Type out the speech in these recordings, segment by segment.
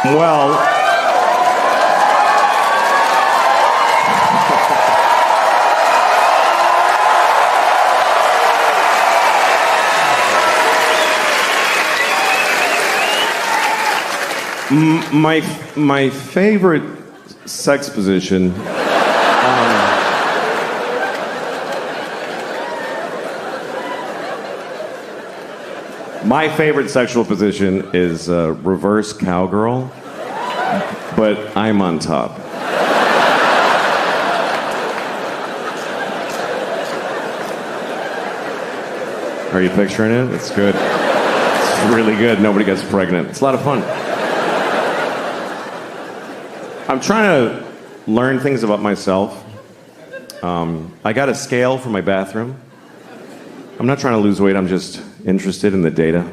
Well, my favorite sex position. My favorite sexual position is reverse cowgirl, but I'm on top. Are you picturing it? It's good. It's really good. Nobody gets pregnant. It's a lot of fun. I'm trying to learn things about myself. I got a scale for my bathroom. I'm not trying to lose weight, I'm just interested in the data.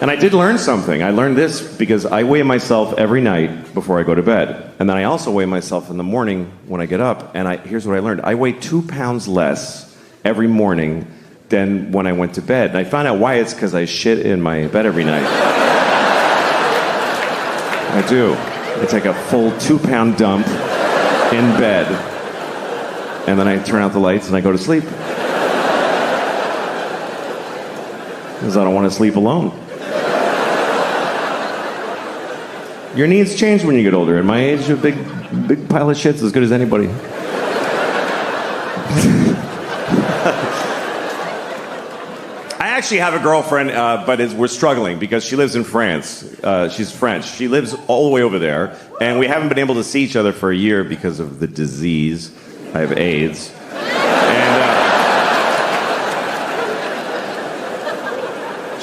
And I did learn something. I learned this because I weigh myself every night before I go to bed. And then I also weigh myself in the morning when I get up. And here's what I learned. I weigh 2 pounds less every morning than when I went to bed. And I found out why. It's because I shit in my bed every night. I do. I take a full 2-pound dump in bed. And then I turn out the lights and I go to sleep. Because I don't want to sleep alone. Your needs change when you get older. At my age, a big pile of shit's as good as anybody. I actually have a girlfriend, but we're struggling because she lives in France. She's French. She lives all the way over there, and we haven't been able to see each other for a year because of the disease. I have AIDS. And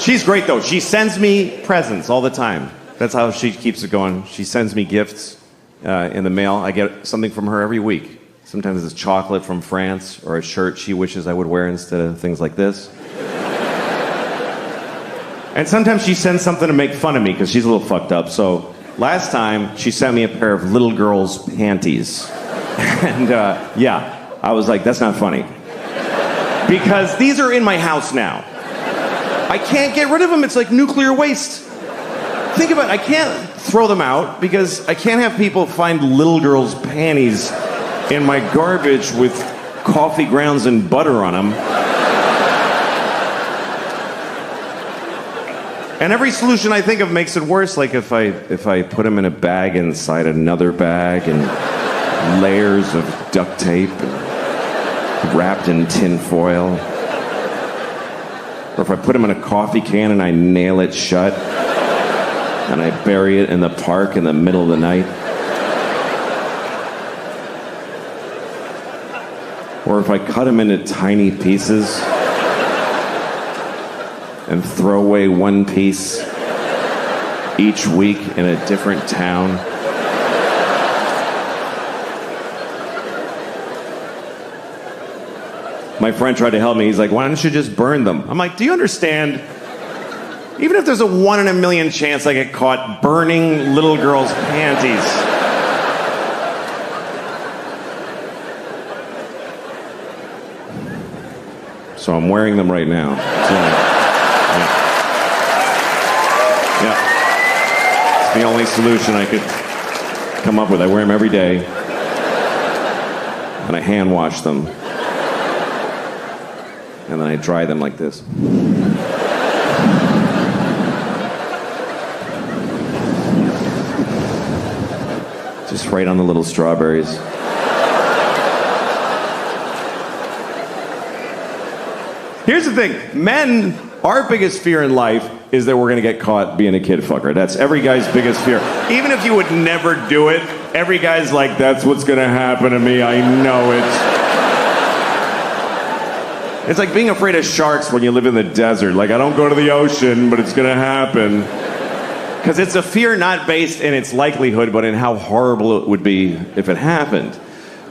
she's great, though. She sends me presents all the time. That's how she keeps it going. She sends me gifts in the mail. I get something from her every week. Sometimes it's chocolate from France or a shirt she wishes I would wear instead of things like this. And sometimes she sends something to make fun of me because she's a little fucked up. So last time, she sent me a pair of little girl's panties. And yeah, I was like, that's not funny. Because these are in my house now. I can't get rid of them. It's like nuclear waste. Think about it. I can't throw them out because I can't have people find little girl's panties in my garbage with coffee grounds and butter on them. And every solution I think of makes it worse. Like if I put them in a bag inside another bag and layers of duct tape wrapped in tin foil. Or if I put them in a coffee can and I nail it shut and I bury it in the park in the middle of the night. Or if I cut them into tiny pieces and throw away one piece each week in a different town. My friend tried to help me. He's like, why don't you just burn them? I'm like, do you understand? Even if there's a 1 in a million chance I get caught burning little girls' panties. So I'm wearing them right now. Yeah. It's the only solution I could come up with. I wear them every day. And I hand wash them. And then I dry them like this. Just right on the little strawberries. Here's the thing. Men, our biggest fear in life is that we're going to get caught being a kid fucker. That's every guy's biggest fear. Even if you would never do it, every guy's like, that's what's going to happen to me. I know it. It's like being afraid of sharks when you live in the desert. Like, I don't go to the ocean, but it's going to happen. Because it's a fear not based in its likelihood, but in how horrible it would be if it happened.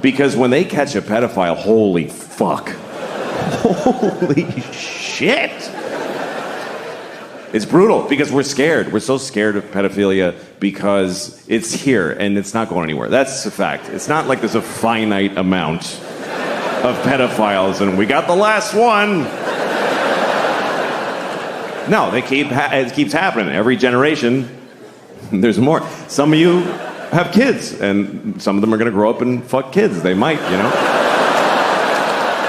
Because when they catch a pedophile, holy fuck. Holy shit. It's brutal because we're scared. We're so scared of pedophilia because it's here and it's not going anywhere. That's a fact. It's not like there's a finite amount. of pedophiles, and we got the last one. No, it keeps happening. Every generation, there's more. Some of you have kids, and some of them are going to grow up and fuck kids. They might, you know.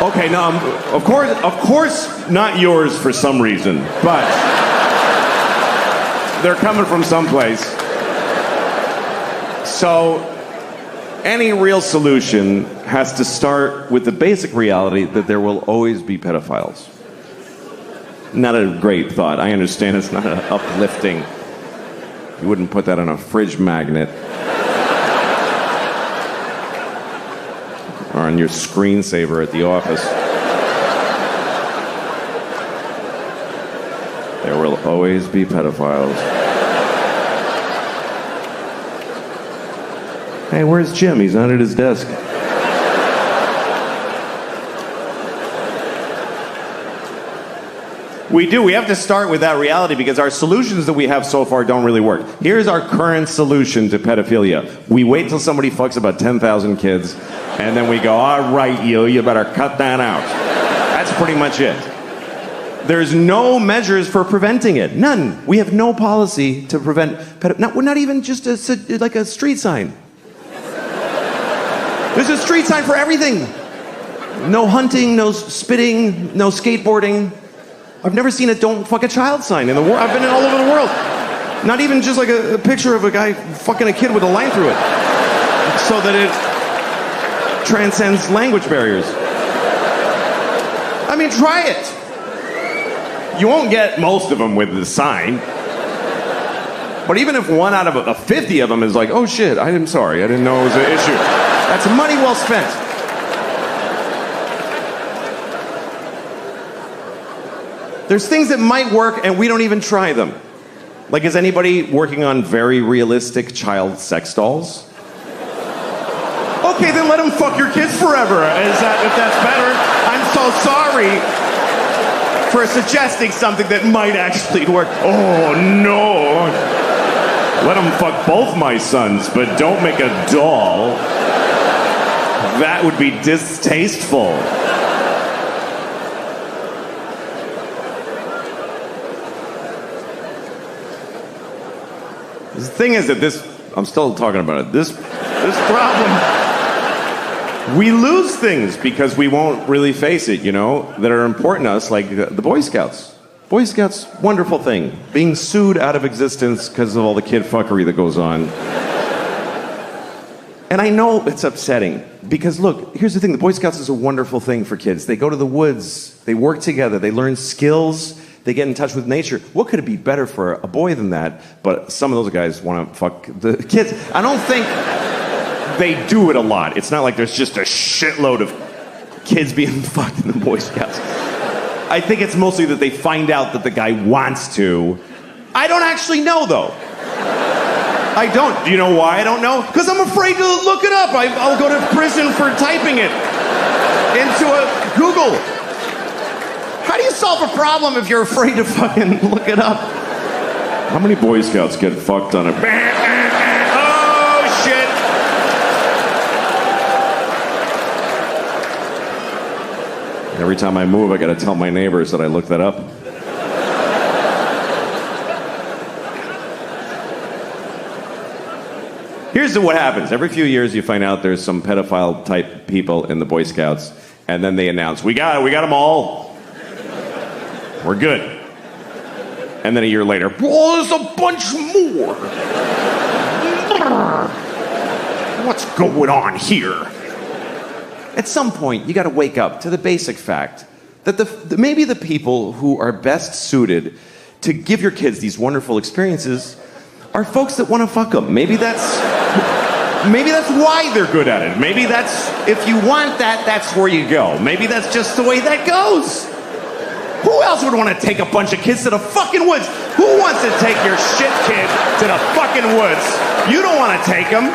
Okay, no, of course, not yours for some reason, but they're coming from someplace. So, any real solution has to start with the basic reality that there will always be pedophiles. Not a great thought. I understand it's not uplifting. You wouldn't put that on a fridge magnet. Or on your screensaver at the office. There will always be pedophiles. Hey, where's Jim? He's not at his desk. We do. We have to start with that reality because our solutions that we have so far don't really work. Here's our current solution to pedophilia. We wait till somebody fucks about 10,000 kids, and then we go, all right, you better cut that out. That's pretty much it. There's no measures for preventing it. None. We have no policy to prevent pedophilia. Not even just like a street sign. There's a street sign for everything. No hunting, no spitting, no skateboarding. I've never seen a don't fuck a child sign in the world. I've been all over the world. Not even just like a picture of a guy fucking a kid with a line through it. So that it transcends language barriers. I mean, try it. You won't get most of them with the sign. But even if 1 out of 50 of them is like, oh shit, I'm sorry, I didn't know it was an issue. That's money well spent. There's things that might work and we don't even try them. Like, is anybody working on very realistic child sex dolls? Okay, then let them fuck your kids forever. If that's better? I'm so sorry for suggesting something that might actually work. Oh no. Let them fuck both my sons, but don't make a doll. That would be distasteful. The thing is that I'm still talking about it, this problem, we lose things because we won't really face it, you know, that are important to us, like the Boy Scouts. Boy Scouts, wonderful thing. Being sued out of existence because of all the kid fuckery that goes on. And I know it's upsetting, because look, here's the thing, the Boy Scouts is a wonderful thing for kids. They go to the woods, they work together, they learn skills, they get in touch with nature. What could it be better for a boy than that? But some of those guys want to fuck the kids. I don't think they do it a lot. It's not like there's just a shitload of kids being fucked in the Boy Scouts. I think it's mostly that they find out that the guy wants to. I don't actually know, though. I don't. Do you know why I don't know? Because I'm afraid to look it up. I'll go to prison for typing it into a Google. How do you solve a problem if you're afraid to fucking look it up? How many Boy Scouts get fucked on a... Oh, shit! Every time I move, I gotta tell my neighbors that I looked that up. Here's what happens. Every few years, you find out there's some pedophile-type people in the Boy Scouts, and then they announce, we got them all. We're good. And then a year later, oh, there's a bunch more. What's going on here? At some point, you got to wake up to the basic fact that maybe the people who are best suited to give your kids these wonderful experiences are folks that want to fuck them. Maybe that's why they're good at it. Maybe that's, if you want that, that's where you go. Maybe that's just the way that goes. Who else would want to take a bunch of kids to the fucking woods? Who wants to take your shit kid to the fucking woods? You don't want to take them.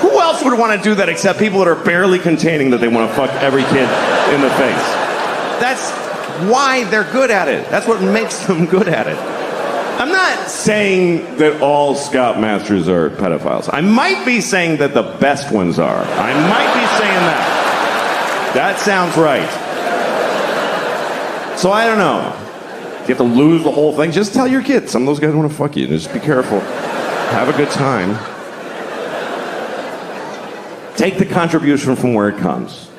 Who else would want to do that except people that are barely containing that they want to fuck every kid in the face? That's why they're good at it. That's what makes them good at it. I'm not saying that all scoutmasters are pedophiles. I might be saying that the best ones are. I might be saying that. That sounds right. So I don't know. You have to lose the whole thing. Just tell your kids. Some of those guys want to fuck you. Just be careful. Have a good time. Take the contribution from where it comes.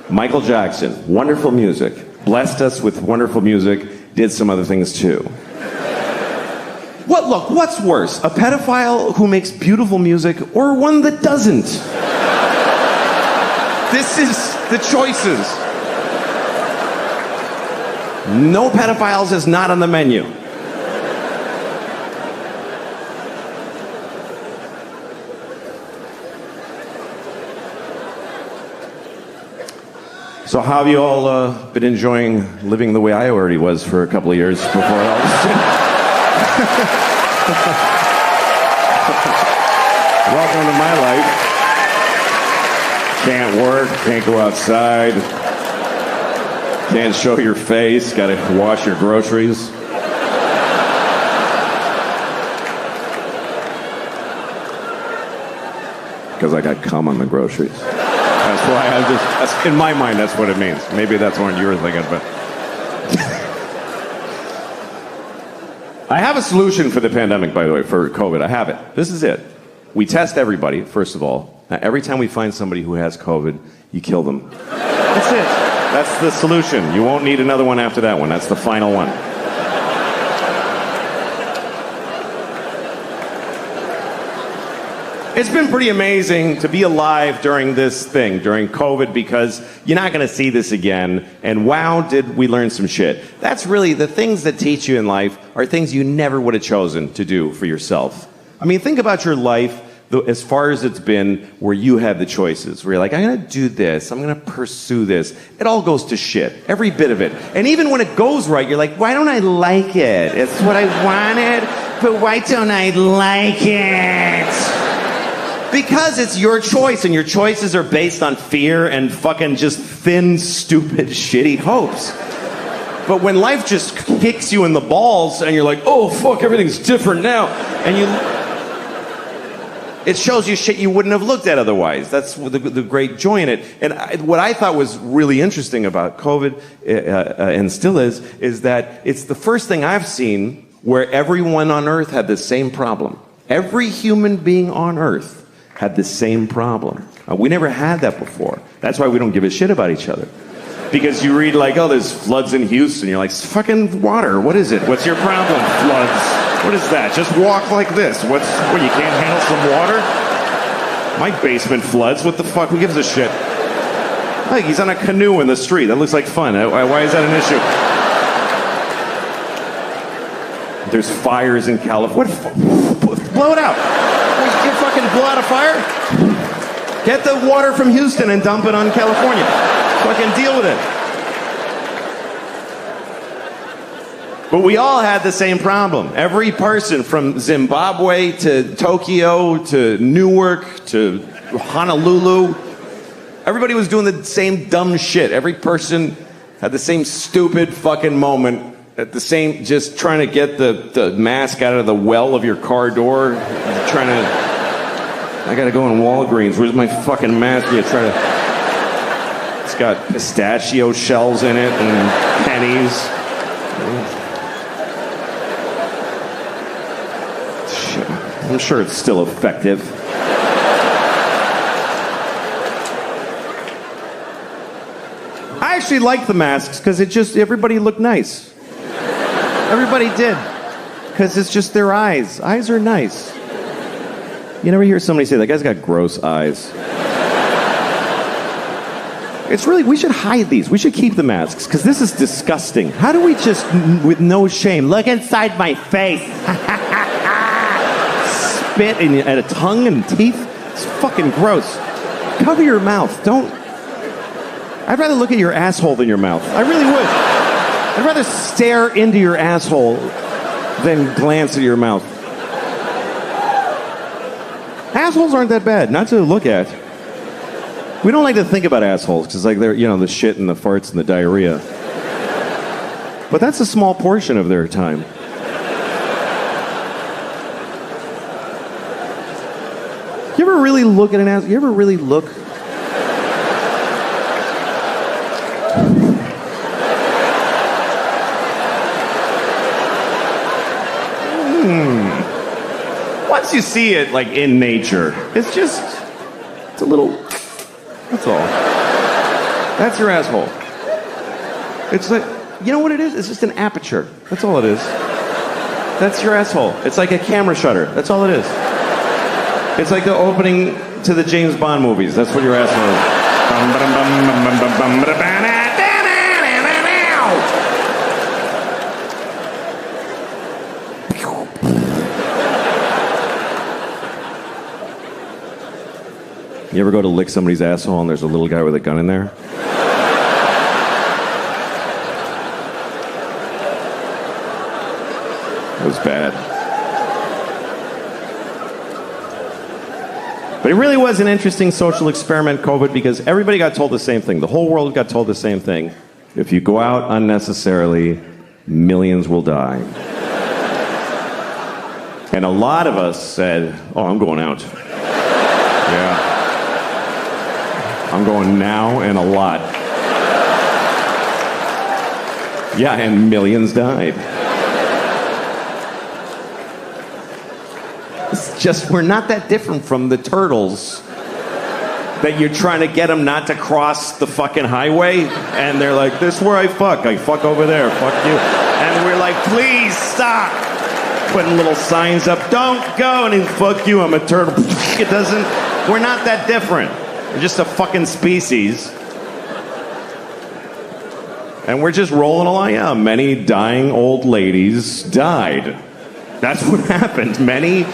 Michael Jackson, wonderful music. Blessed us with wonderful music. Did some other things too. What's worse? A pedophile who makes beautiful music or one that doesn't? This is the choices. No pedophiles is not on the menu. So how have you all been enjoying living the way I already was for a couple of years before all this? Welcome to my life. Can't work, can't go outside, can't show your face, gotta wash your groceries. Because I got cum on the groceries. That's why in my mind, that's what it means. Maybe that's what you were thinking, but. I have a solution for the pandemic, by the way, for COVID. I have it. This is it. We test everybody, first of all. Now, every time we find somebody who has COVID, you kill them. That's it. That's the solution. You won't need another one after that one. That's the final one. It's been pretty amazing to be alive during this thing, during COVID, because you're not going to see this again. And wow, did we learn some shit. That's really the things that teach you in life are things you never would have chosen to do for yourself. I mean, think about your life as far as it's been where you have the choices, where you're like, I'm going to do this, I'm going to pursue this. It all goes to shit, every bit of it. And even when it goes right, you're like, why don't I like it? It's what I wanted, but why don't I like it? Because it's your choice, and your choices are based on fear and fucking just thin, stupid, shitty hopes. But when life just kicks you in the balls and you're like, oh, fuck, everything's different now, and it shows you shit you wouldn't have looked at otherwise. That's the great joy in it. And what I thought was really interesting about COVID, and still is that it's the first thing I've seen where everyone on Earth had the same problem. Every human being on Earth had the same problem. We never had that before. That's why we don't give a shit about each other. Because you read like, oh, there's floods in Houston. You're like, it's fucking water. What is it? What's your problem? Floods. What is that? Just walk like this. What, you can't handle some water? My basement floods. What the fuck? Who gives a shit? Like, he's on a canoe in the street. That looks like fun. Why is that an issue? There's fires in California. Blow it out. You fucking blow out a fire? Get the water from Houston and dump it on California. Fucking deal with it. But we all had the same problem. Every person from Zimbabwe to Tokyo to Newark to Honolulu, everybody was doing the same dumb shit. Every person had the same stupid fucking moment. At the same, just trying to get the mask out of the well of your car door. Trying to, I gotta go in Walgreens. Where's my fucking mask? You try to, it's got pistachio shells in it and pennies. I'm sure it's still effective. I actually like the masks because everybody looked nice. Everybody did. Because it's just their eyes. Eyes are nice. You never hear somebody say, that guy's got gross eyes. It's really, we should hide these. We should keep the masks, because this is disgusting. How do we just, with no shame, look inside my face? Spit at a tongue and teeth? It's fucking gross. Cover your mouth. I'd rather look at your asshole than your mouth. I really would. I'd rather stare into your asshole than glance at your mouth. Assholes aren't that bad, not to look at. We don't like to think about assholes, because like they're, the shit and the farts and the diarrhea. But that's a small portion of their time. You ever really look at an asshole? You ever really look? Once you see it, like, in nature, it's a little, that's all. That's your asshole. It's like, you know what it is? It's just an aperture. That's all it is. That's your asshole. It's like a camera shutter. That's all it is. It's like the opening to the James Bond movies. That's what your asshole is. You ever go to lick somebody's asshole and there's a little guy with a gun in there? It was bad. But it really was an interesting social experiment, COVID, because everybody got told the same thing. The whole world got told the same thing. If you go out unnecessarily, millions will die. And a lot of us said, oh, I'm going out. Yeah. I'm going now and a lot. Yeah, and millions died. It's just, we're not that different from the turtles that you're trying to get them not to cross the fucking highway, and they're like, this is where I fuck over there, fuck you. And we're like, please stop. Putting little signs up, don't go, and then fuck you, I'm a turtle. It doesn't, we're not that different. We're just a fucking species. And we're just rolling along. Yeah, many dying old ladies died. That's what happened. Many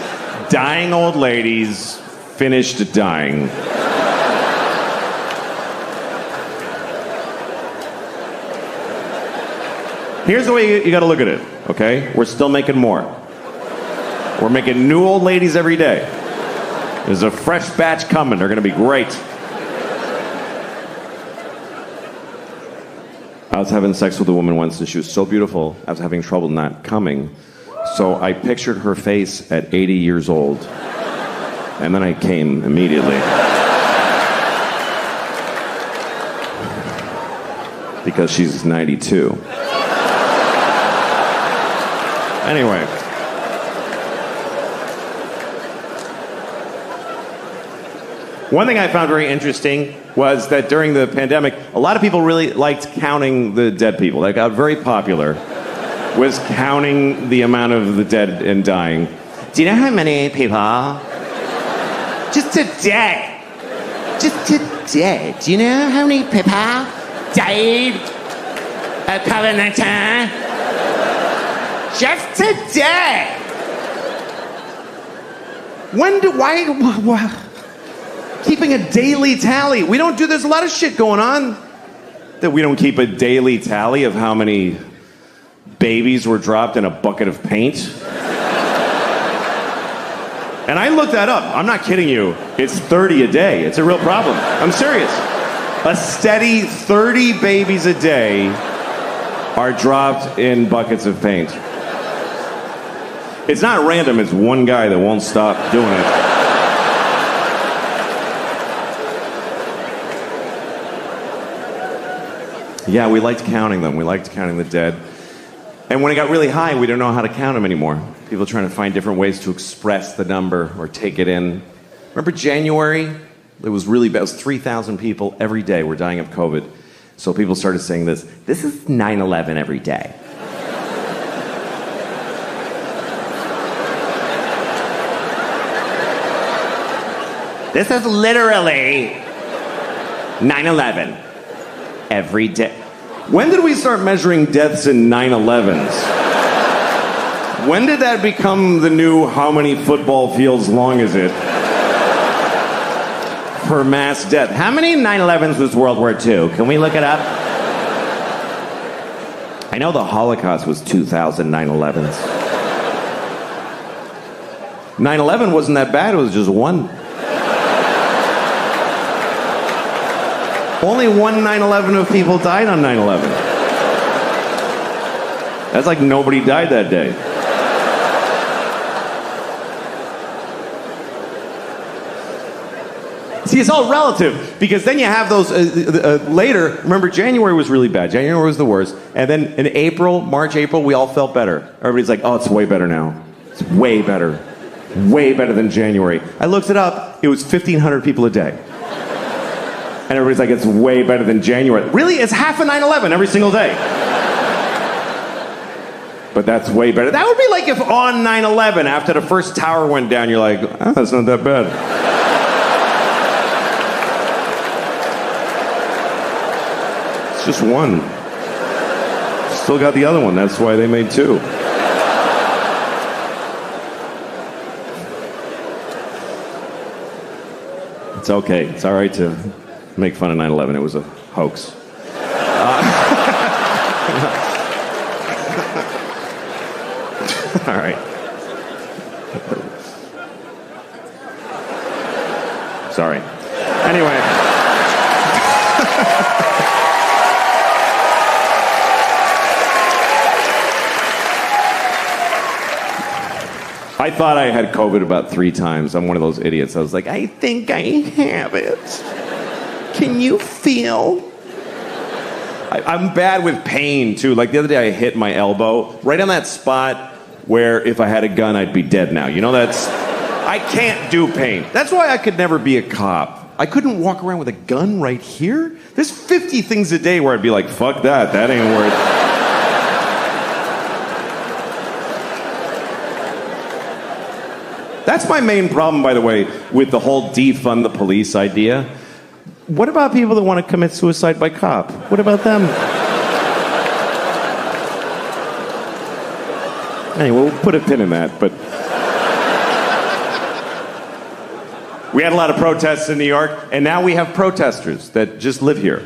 dying old ladies finished dying. Here's the way you gotta look at it, okay? We're still making more. We're making new old ladies every day. There's a fresh batch coming. They're gonna be great. I was having sex with a woman once, and she was so beautiful, I was having trouble not coming. So I pictured her face at 80 years old, and then I came immediately. Because she's 92. Anyway. One thing I found very interesting was that during the pandemic, a lot of people really liked counting the dead people. That got very popular, was counting the amount of the dead and dying. Do you know how many people? Just today. Just today. Do you know how many people died of COVID-19? Just today. Why? Keeping a daily tally. We don't do, there's a lot of shit going on that we don't keep a daily tally of how many babies were dropped in a bucket of paint. And I looked that up. I'm not kidding you. It's 30 a day. It's a real problem. I'm serious. A steady 30 babies a day are dropped in buckets of paint. It's not random. It's one guy that won't stop doing it. Yeah, we liked counting them. We liked counting the dead. And when it got really high, we didn't know how to count them anymore. People trying to find different ways to express the number or take it in. Remember January? It was really bad. It was 3,000 people every day were dying of COVID. So people started saying this is 9/11 every day. This is literally 9/11 every day. When did we start measuring deaths in 9/11s? When did that become the new how many football fields long is it? Per mass death. How many 9/11s was World War II? Can we look it up? I know the Holocaust was 2,000 9/11s. 9/11 wasn't that bad, it was just one. Only one 9/11 of people died on 9/11. That's like nobody died that day. See, it's all relative, because then you have those later. Remember, January was really bad. January was the worst. And then in March, April, we all felt better. Everybody's like, oh, it's way better now. It's way better. Way better than January. I looked it up. It was 1,500 people a day. And everybody's like, it's way better than January. Really? It's half a 9/11 every single day. But that's way better. That would be like if on 9/11, after the first tower went down, you're like, oh, that's not that bad. It's just one. Still got the other one. That's why they made two. It's okay. It's all right to make fun of 9/11. It was a hoax. All right. Sorry. Anyway. I thought I had COVID about 3 times. I'm one of those idiots. I was like, I think I have it. Can you feel? I'm bad with pain, too. Like the other day, I hit my elbow right on that spot where if I had a gun, I'd be dead now. You know, I can't do pain. That's why I could never be a cop. I couldn't walk around with a gun right here. There's 50 things a day where I'd be like, fuck that ain't worth it. That's my main problem, by the way, with the whole defund the police idea. What about people that want to commit suicide by cop? What about them? Anyway, we'll put a pin in that, but... We had a lot of protests in New York, and now we have protesters that just live here.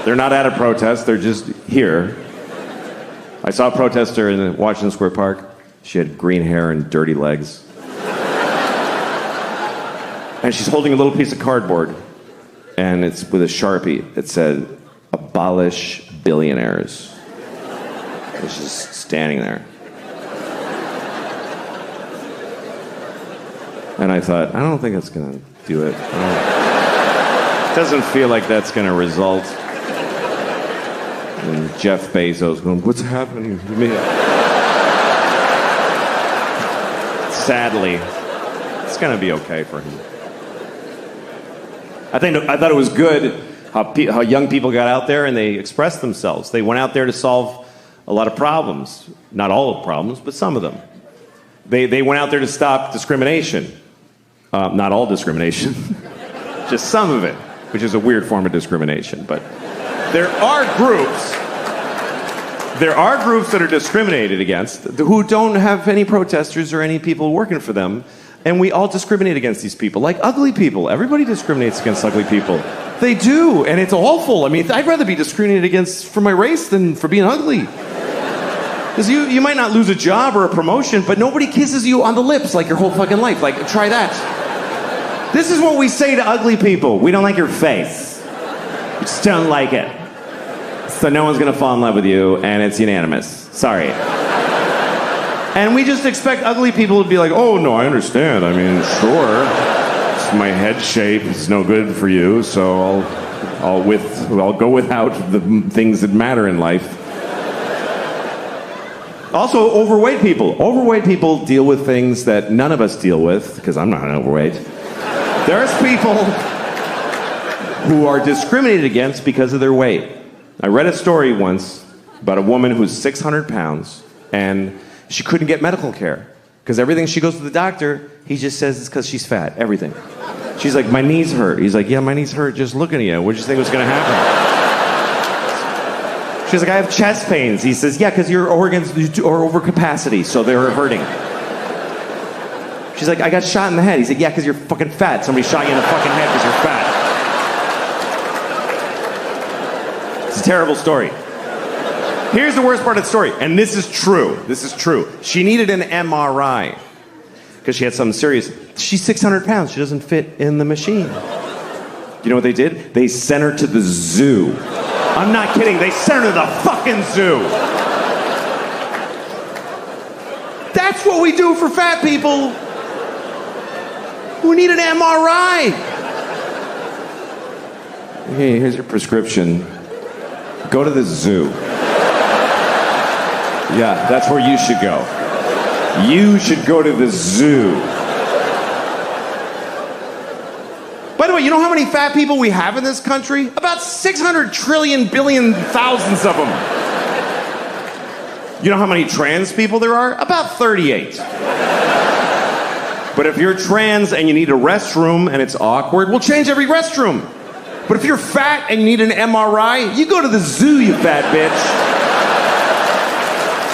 They're not at a protest, they're just here. I saw a protester in Washington Square Park. She had green hair and dirty legs. And she's holding a little piece of cardboard, and it's with a Sharpie. It said, abolish billionaires. And she's standing there. And I thought, I don't think that's going to do it. It doesn't feel like that's going to result in Jeff Bezos going, what's happening to me? Sadly, it's going to be okay for him. I thought it was good how young people got out there and they expressed themselves. They went out there to solve a lot of problems. Not all of the problems, but some of them. They went out there to stop discrimination. Not all discrimination. Just some of it, which is a weird form of discrimination. But there are groups that are discriminated against who don't have any protesters or any people working for them. And we all discriminate against these people, like ugly people. Everybody discriminates against ugly people. They do, and it's awful. I mean, I'd rather be discriminated against for my race than for being ugly. Because you might not lose a job or a promotion, but nobody kisses you on the lips like your whole fucking life. Like, try that. This is what we say to ugly people. We don't like your face. We just don't like it. So no one's going to fall in love with you, and it's unanimous. Sorry. And we just expect ugly people to be like, oh, no, I understand. I mean, sure. My head shape is no good for you, so I'll go without the things that matter in life. Also, overweight people. Overweight people deal with things that none of us deal with, because I'm not overweight. There's people who are discriminated against because of their weight. I read a story once about a woman who's 600 pounds, and she couldn't get medical care. Because everything she goes to the doctor, he just says it's because she's fat. Everything. She's like, my knees hurt. He's like, yeah, my knees hurt just looking at you. What did you think was going to happen? She's like, I have chest pains. He says, yeah, because your organs are over capacity, so they're hurting. She's like, I got shot in the head. He said, yeah, because you're fucking fat. Somebody shot you in the fucking head because you're fat. It's a terrible story. Here's the worst part of the story, and this is true. This is true. She needed an MRI because she had something serious. She's 600 pounds. She doesn't fit in the machine. You know what they did? They sent her to the zoo. I'm not kidding. They sent her to the fucking zoo. That's what we do for fat people who need an MRI. Hey, here's your prescription. Go to the zoo. Yeah, that's where you should go. You should go to the zoo. By the way, you know how many fat people we have in this country? About 600 trillion billion thousands of them. You know how many trans people there are? About 38. But if you're trans and you need a restroom and it's awkward, we'll change every restroom. But if you're fat and you need an MRI, you go to the zoo, you fat bitch.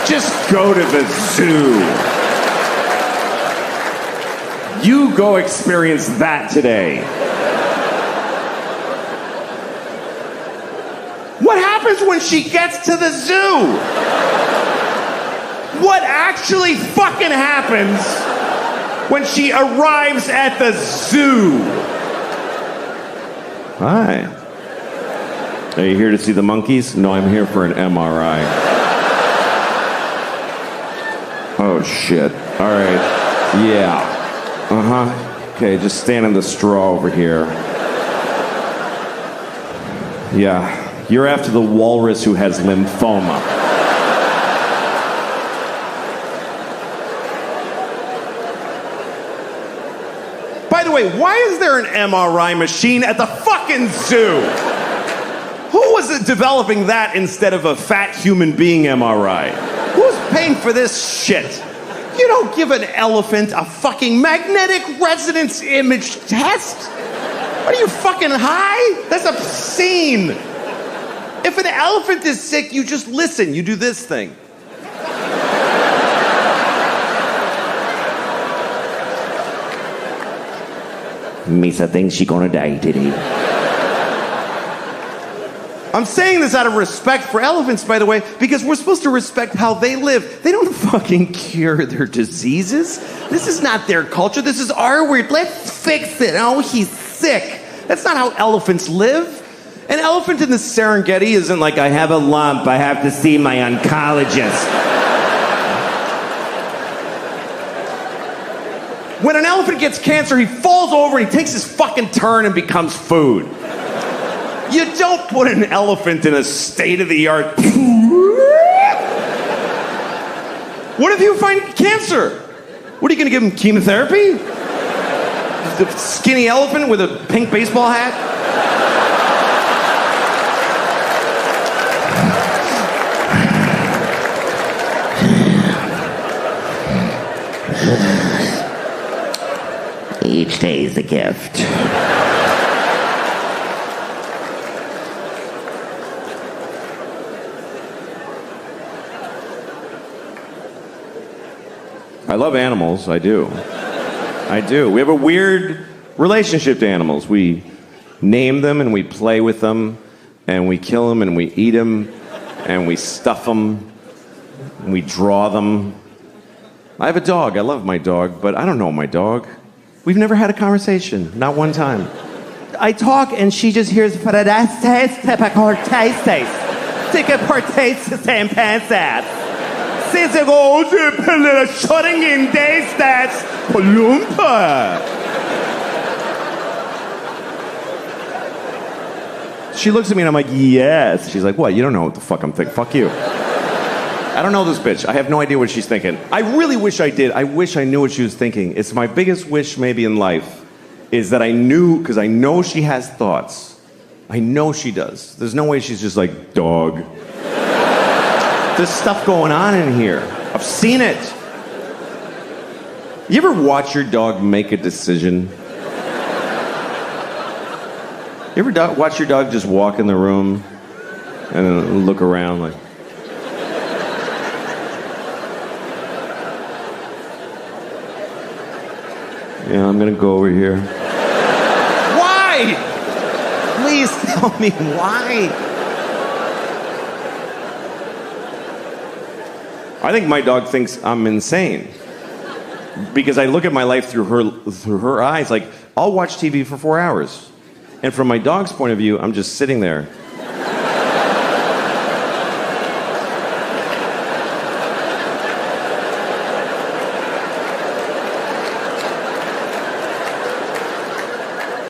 Just go to the zoo. You go experience that today. What happens when she gets to the zoo? What actually fucking happens when she arrives at the zoo? Hi. Are you here to see the monkeys? No, I'm here for an MRI. Oh, shit. All right. Yeah. Uh-huh. Okay, just stand in the straw over here. Yeah. You're after the walrus who has lymphoma. By the way, why is there an MRI machine at the fucking zoo? Who was developing that instead of a fat human being MRI? Who's paying for this shit? You don't give an elephant a fucking magnetic resonance image test. What are you, fucking high? That's obscene. If an elephant is sick, you just listen. You do this thing. Misa thinks she's gonna die today. I'm saying this out of respect for elephants, by the way, because we're supposed to respect how they live. They don't fucking cure their diseases. This is not their culture. This is our weird. Let's fix it. Oh, he's sick. That's not how elephants live. An elephant in the Serengeti isn't like, I have a lump, I have to see my oncologist. When an elephant gets cancer, he falls over and he takes his fucking turn and becomes food. You don't put an elephant in a state-of-the-art... What if you find cancer? What are you gonna give him, chemotherapy? The skinny elephant with a pink baseball hat? Each day is a gift. I love animals, I do. I do. We have a weird relationship to animals. We name them and we play with them and we kill them and we eat them and we stuff them and we draw them. I have a dog. I love my dog, but I don't know my dog. We've never had a conversation, not one time. I talk and she just hears She looks at me and I'm like, yes. She's like, what? You don't know what the fuck I'm thinking. Fuck you. I don't know this bitch. I have no idea what she's thinking. I really wish I did. I wish I knew what she was thinking. It's my biggest wish maybe in life is that I knew, because I know she has thoughts. I know she does. There's no way she's just like, dog. There's stuff going on in here. I've seen it. You ever watch your dog make a decision? You ever watch your dog just walk in the room and then look around like... Yeah, I'm gonna go over here. Why? Please tell me why. I think my dog thinks I'm insane. Because I look at my life through her eyes. Like, I'll watch TV for 4 hours. And from my dog's point of view, I'm just sitting there.